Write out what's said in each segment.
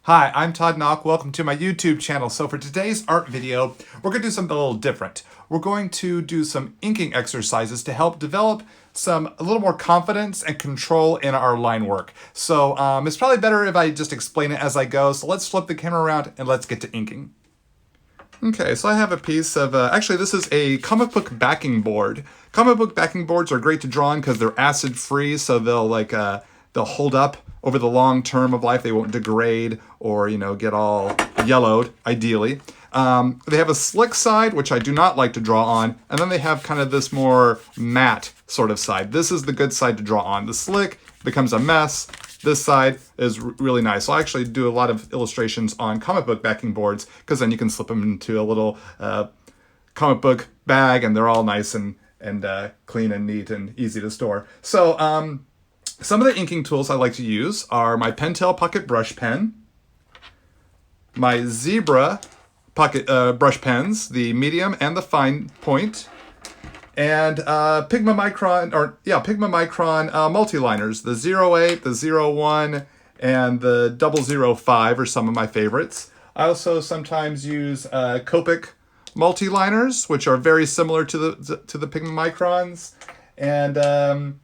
Hi, I'm Todd Nauck. Welcome to my YouTube channel. So for today's art video, we're going to do something a little different. We're going to do some inking exercises to help develop a little more confidence and control in our line work. So it's probably better if I just explain it as I go. So let's flip the camera around and let's get to inking. Okay, so I have a piece of, actually this is a comic book backing board. Comic book backing boards are great to draw on because they're acid free, so they'll hold up over the long term of life. They won't degrade or, get all yellowed, ideally. They have a slick side, which I do not like to draw on, and then they have kind of this more matte sort of side. This is the good side to draw on. The slick becomes a mess. This side is really nice. So I actually do a lot of illustrations on comic book backing boards because then you can slip them into a little comic book bag and they're all nice and clean and neat and easy to store. So some of the inking tools I like to use are my Pentel Pocket Brush Pen, my Zebra Pocket Brush Pens, the medium and the fine point, and Pigma Micron multi-liners. The 08, the 01, and the 005 are some of my favorites. I also sometimes use Copic multi-liners, which are very similar to the Pigma Microns, and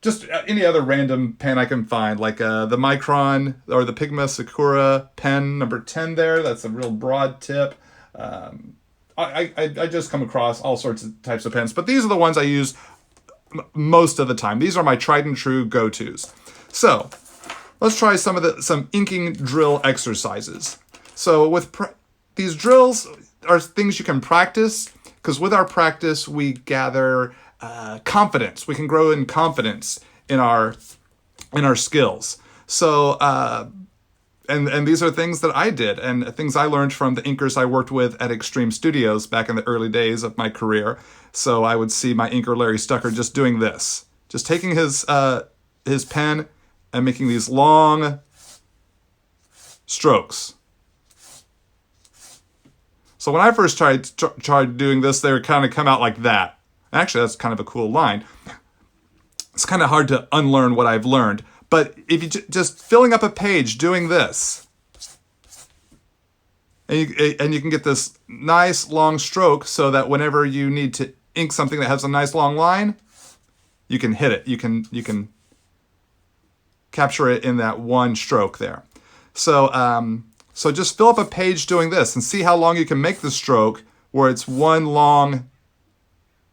just any other random pen I can find, like the Micron or the Pigma Sakura pen number 10 there. That's a real broad tip. I just come across all sorts of types of pens, but these are the ones I use most of the time. These are my tried and true go-tos. So let's try some inking drill exercises. So with these drills are things you can practice, because with our practice we gather confidence. We can grow in confidence in our skills. So and these are things that I did and things I learned from the inkers I worked with at Extreme Studios back in the early days of my career. So I would see my inker Larry Stucker just doing this, just taking his pen and making these long strokes. So when I first tried doing this, they would kind of come out like that. Actually, that's kind of a cool line. It's kind of hard to unlearn what I've learned. But if you just filling up a page doing this, and you can get this nice long stroke so that whenever you need to ink something that has a nice long line, you can hit it. You can capture it in that one stroke there. So so just fill up a page doing this and see how long you can make the stroke where it's one long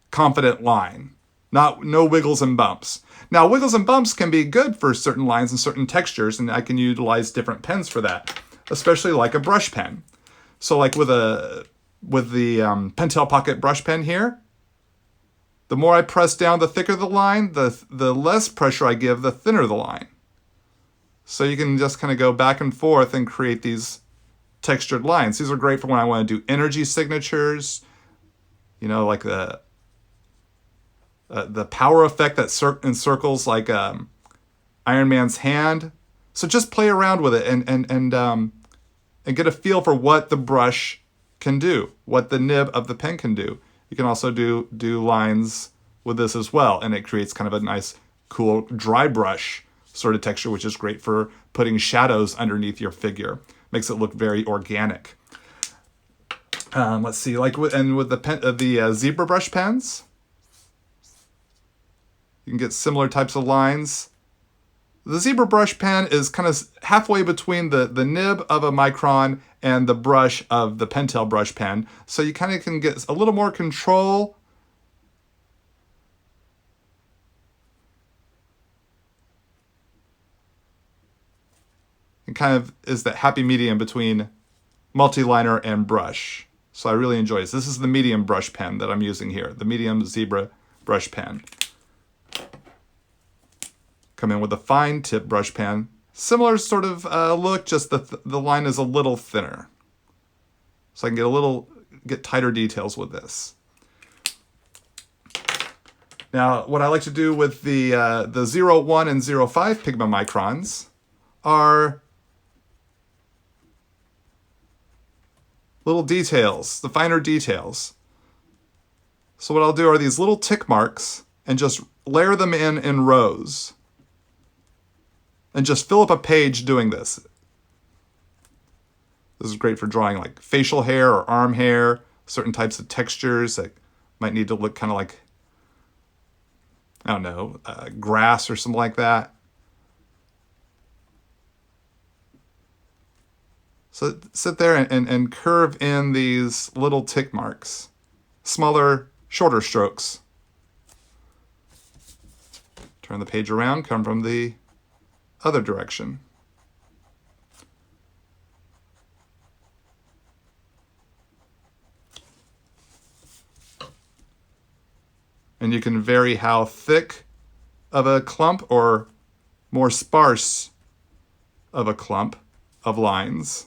confident line. No wiggles and bumps. Now, wiggles and bumps can be good for certain lines and certain textures, and I can utilize different pens for that, especially like a brush pen. So like with the Pentel Pocket Brush Pen here, the more I press down, the thicker the line, the less pressure I give, the thinner the line. So you can just kind of go back and forth and create these textured lines. These are great for when I want to do energy signatures, like the power effect that encircles like Iron Man's hand. So just play around with it and get a feel for what the brush can do, what the nib of the pen can do. You can also do lines with this as well, and it creates kind of a nice, cool dry brush sort of texture, which is great for putting shadows underneath your figure. Makes it look very organic. Let's see, like with the Zebra brush pens, you can get similar types of lines. The Zebra brush pen is kind of halfway between the nib of a Micron and the brush of the Pentel brush pen. So you kind of can get a little more control. And kind of is that happy medium between multi-liner and brush. So I really enjoy this. This is the medium brush pen that I'm using here, the medium Zebra brush pen. Come in with a fine tip brush pen. Similar sort of look, just the line is a little thinner. So I can get tighter details with this. Now, what I like to do with the 01 and 05 Pigma Microns are little details, the finer details. So what I'll do are these little tick marks and just layer them in rows. And just fill up a page doing this. This is great for drawing like facial hair or arm hair, certain types of textures that might need to look kind of like, I don't know, grass or something like that. So sit there and curve in these little tick marks, smaller, shorter strokes. Turn the page around, come from the other direction. And you can vary how thick of a clump or more sparse of a clump of lines.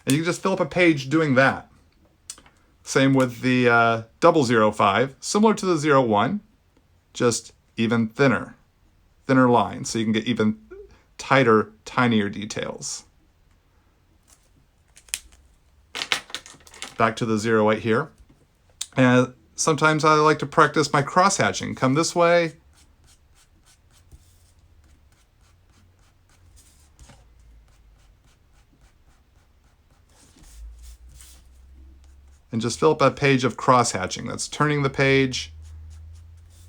And you can just fill up a page doing that. Same with the 005, similar to the 01, just even thinner lines, so you can get even tighter, tinier details. Back to the 08 here. And sometimes I like to practice my cross-hatching. Come this way. And just fill up a page of cross-hatching. That's turning the page,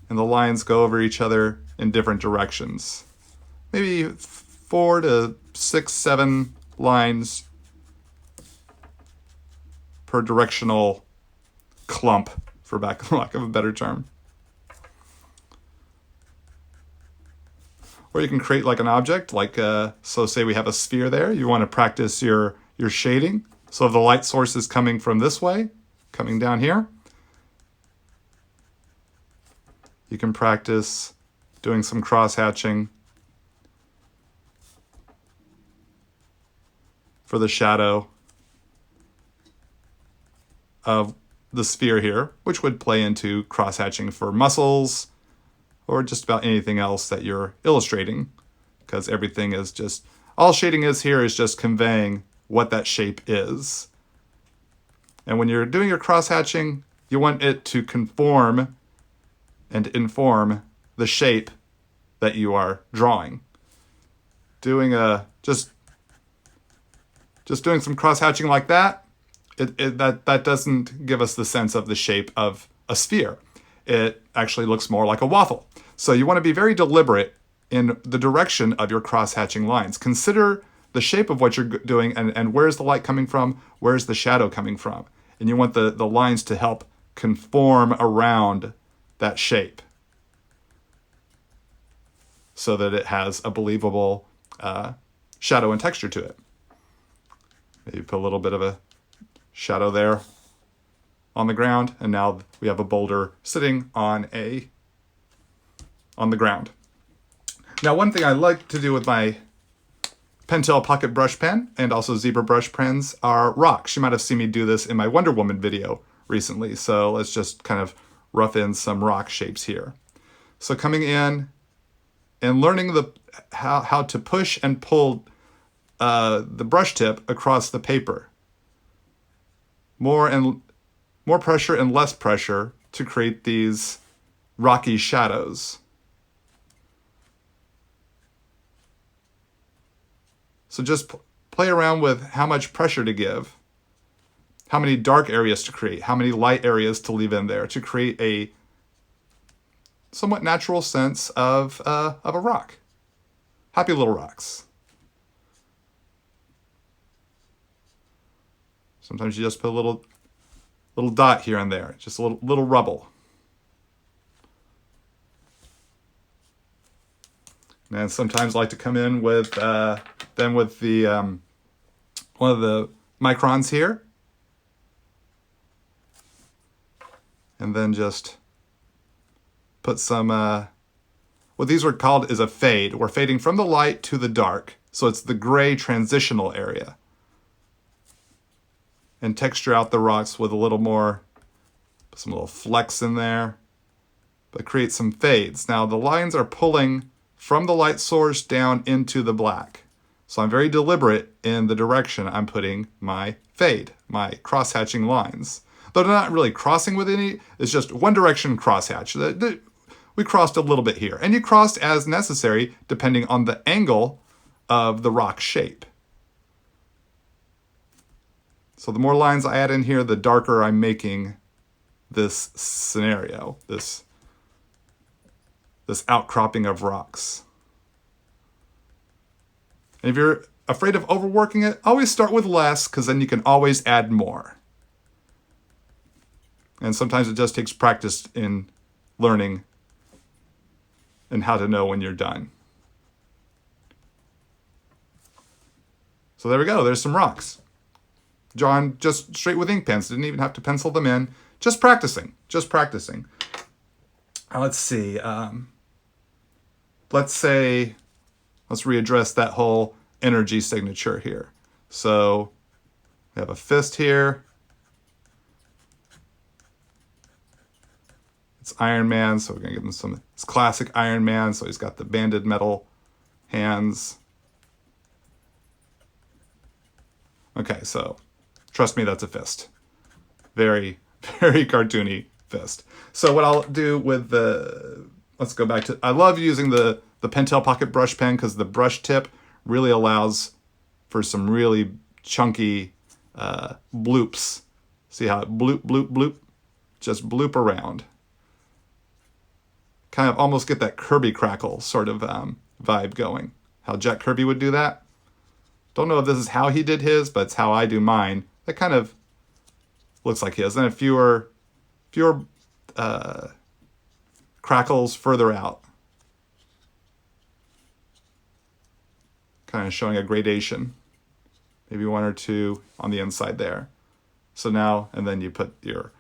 and the lines go over each other in different directions. Maybe 4 to 6, 7 lines per directional clump, for lack of a better term. Or you can create like an object, like so say we have a sphere there. You want to practice your shading. So if the light source is coming from this way, coming down here, you can practice doing some cross-hatching for the shadow of the sphere here, which would play into cross-hatching for muscles or just about anything else that you're illustrating, because everything is just, all shading is here is just conveying what that shape is. And when you're doing your cross-hatching, you want it to conform and inform the shape that you are drawing. Doing just doing some cross-hatching like that, that doesn't give us the sense of the shape of a sphere. It actually looks more like a waffle. So you want to be very deliberate in the direction of your cross-hatching lines. Consider the shape of what you're doing and where's the light coming from, where's the shadow coming from. And you want the lines to help conform around that shape so that it has a believable shadow and texture to it. Maybe put a little bit of a shadow there on the ground, and now we have a boulder sitting on the ground. Now, one thing I like to do with my Pentel Pocket Brush Pen and also Zebra Brush Pens are rocks. You might have seen me do this in my Wonder Woman video recently, so let's just kind of rough in some rock shapes here. So coming in and learning how to push and pull the brush tip across the paper. More pressure and less pressure to create these rocky shadows. So just play around with how much pressure to give, how many dark areas to create, how many light areas to leave in there to create a somewhat natural sense of a rock. Happy little rocks. Sometimes you just put a little dot here and there, just a little rubble. And sometimes I like to come in with the one of the microns here, and then just put some what these were called is a fade. We're fading from the light to the dark, so it's the gray transitional area. And texture out the rocks with a little more, put some little flecks in there, but create some fades. Now the lines are pulling from the light source down into the black. So I'm very deliberate in the direction I'm putting my fade, my cross-hatching lines. Though they're not really crossing with any, it's just one direction cross-hatch. We crossed a little bit here. And you crossed as necessary depending on the angle of the rock shape. So the more lines I add in here, the darker I'm making this scenario, this outcropping of rocks. And if you're afraid of overworking it, always start with less, because then you can always add more. And sometimes it just takes practice in learning and how to know when you're done. So there we go, there's some rocks. Drawn just straight with ink pens, didn't even have to pencil them in. Just practicing. Let's see, let's readdress that whole energy signature here. So we have a fist here. It's Iron Man, so we're gonna give him it's classic Iron Man, so he's got the banded metal hands. Okay, so trust me, that's a fist. Very, very cartoony fist. So what I'll do with let's go back to, I love using the Pentel Pocket brush pen because the brush tip really allows for some really chunky bloops. See how it bloop, bloop, bloop? Just bloop around. Kind of almost get that Kirby crackle sort of vibe going. How Jack Kirby would do that. Don't know if this is how he did his, but it's how I do mine. That kind of looks like his. And fewer crackles further out. Kind of showing a gradation. Maybe one or two on the inside there. So now, and then you put your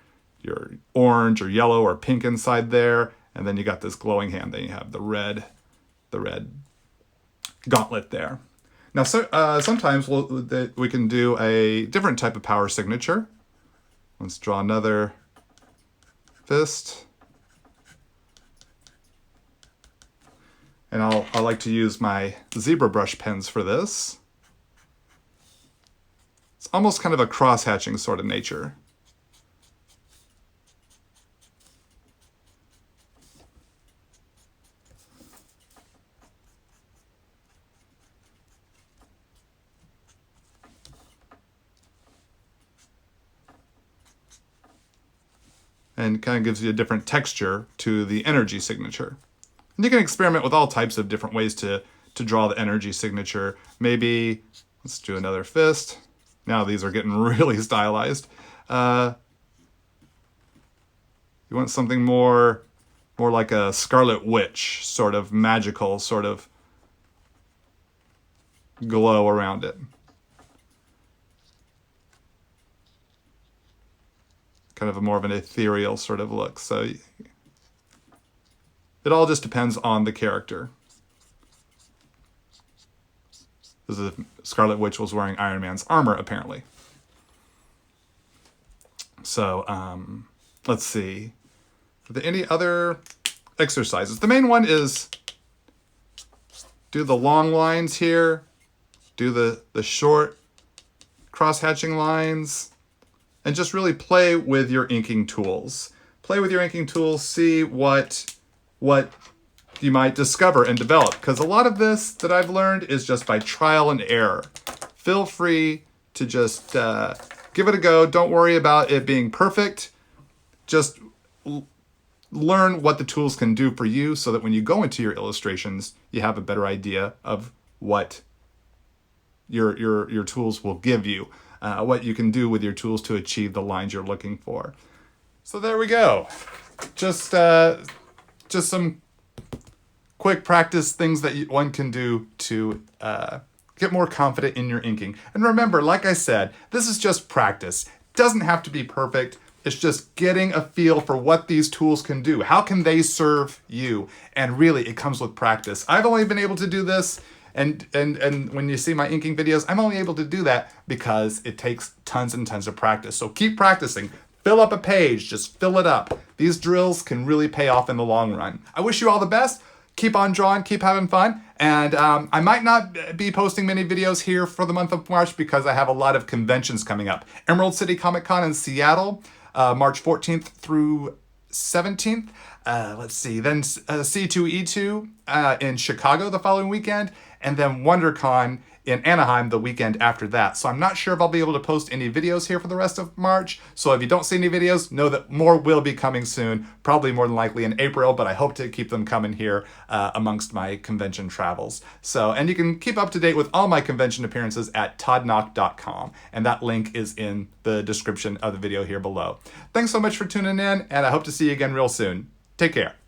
orange or yellow or pink inside there, and then you got this glowing hand. Then you have the red gauntlet there. Now, sometimes we can do a different type of power signature. Let's draw another fist. And I like to use my zebra brush pens for this. It's almost kind of a cross-hatching sort of nature. And kind of gives you a different texture to the energy signature. And you can experiment with all types of different ways to draw the energy signature. Maybe, let's do another fist. Now these are getting really stylized. You want something more like a Scarlet Witch, sort of magical, sort of glow around it. Kind of more of an ethereal sort of look. So it all just depends on the character. This is Scarlet Witch was wearing Iron Man's armor, apparently. So let's see. Are there any other exercises? The main one is do the long lines here, do the short cross-hatching lines, and just really play with your inking tools. Play with your inking tools, see what you might discover and develop. Because a lot of this that I've learned is just by trial and error. Feel free to just give it a go. Don't worry about it being perfect. Just learn what the tools can do for you so that when you go into your illustrations, you have a better idea of what your tools will give you. What you can do with your tools to achieve the lines you're looking for. So there we go. Just some quick practice things that one can do to get more confident in your inking. And remember, like I said, this is just practice. It doesn't have to be perfect. It's just getting a feel for what these tools can do. How can they serve you? And really, it comes with practice. I've only been able to do this and when you see my inking videos, I'm only able to do that because it takes tons and tons of practice. So keep practicing. Fill up a page, just fill it up. These drills can really pay off in the long run. I wish you all the best. Keep on drawing, keep having fun. And I might not be posting many videos here for the month of March because I have a lot of conventions coming up. Emerald City Comic Con in Seattle, March 14th through 17th. Let's see, then C2E2 in Chicago the following weekend. and then WonderCon in Anaheim the weekend after that. So I'm not sure if I'll be able to post any videos here for the rest of March. So if you don't see any videos, know that more will be coming soon, probably more than likely in April, but I hope to keep them coming here amongst my convention travels. So, and you can keep up to date with all my convention appearances at toddnauck.com, and that link is in the description of the video here below. Thanks so much for tuning in, and I hope to see you again real soon. Take care.